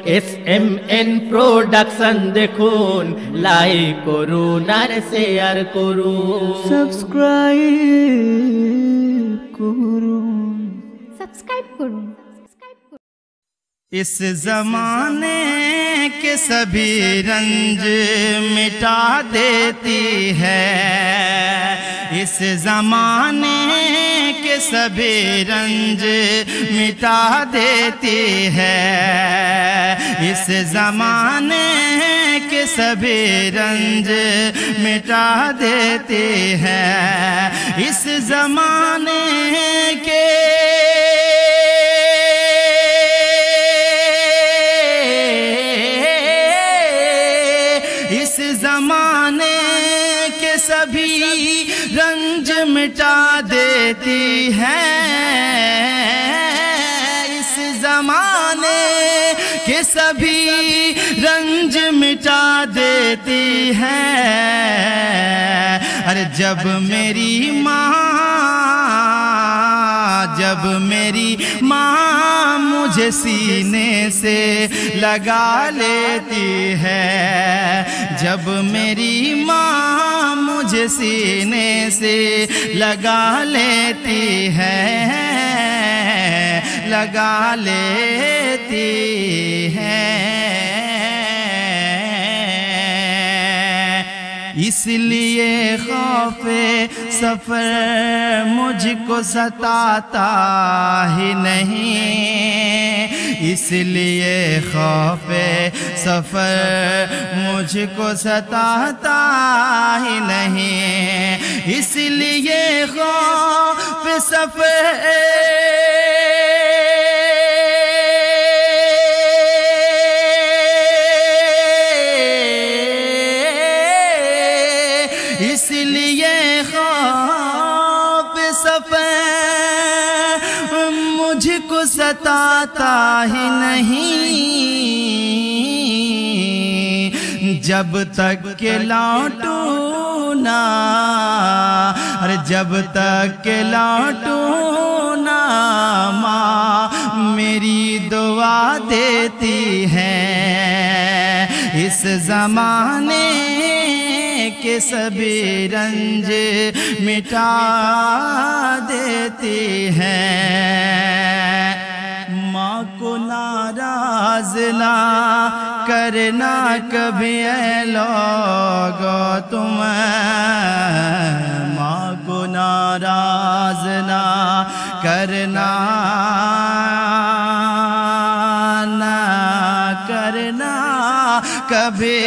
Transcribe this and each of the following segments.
SMN production দেখুন, like করুন আর share করুন, সাবস্ক্রাইব করুন। इस ज़माने के सभी रंज मिटा देती है, इस ज़माने के सभी रंज मिटा देती है, इस ज़माने के सभी रंज मिटा देती है, इस ज़माने के ज़माने के सभी रंज मिटा देती है, इस ज़माने के सभी रंज मिटा देती है। अरे जब मेरी माँ मुझे सीने से लगा लेती है, जब मेरी माँ मुझे सीने से लगा लेती है, लगा लेती है, इसलिए खौफे सफर मुझको सताता ही नहीं, इसलिए खौफे सफर मुझको सताता ही नहीं, इसलिए खौफे सफर इसलिए खौफ सफर मुझको सताता ही नहीं, जब तक के लौटूं ना, अरे जब तक के लौटूं ना, माँ मेरी दुआ देती है, इस ज़माने के सभी रंज मिटा देती है। माँ को नाराज ना करना कभी ऐ लोगो तुम, माँ को नाराज ना करना, ना करना कभी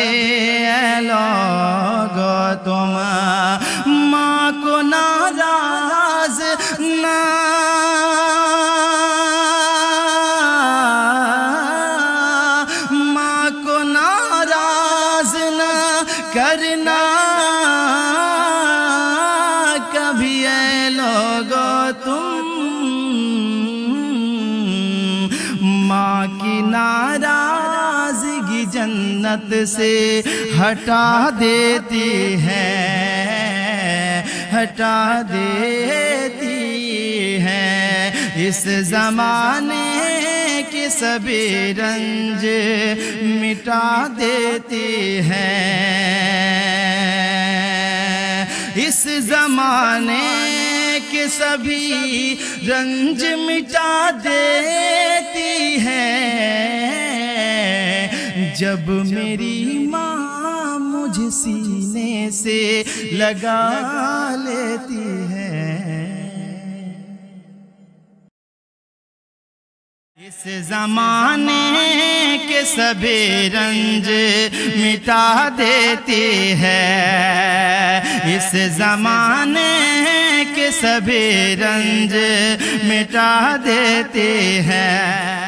ऐ लोगो तुम, माँ को नाराज ना, माँ को नाराज ना करना कभी ऐ लोगो तुम, माँ की नाराज़गी जन्नत से हटा देती है, हटा देती है, इस ज़माने के सभी रंज मिटा देती है, इस ज़माने के सभी रंज मिटा देती है, जब मेरी माँ मुझे सीने से लगा लेती है, इस ज़माने के सभी रंज मिटा देती है, इस ज़माने के सभी रंज मिटा देती है।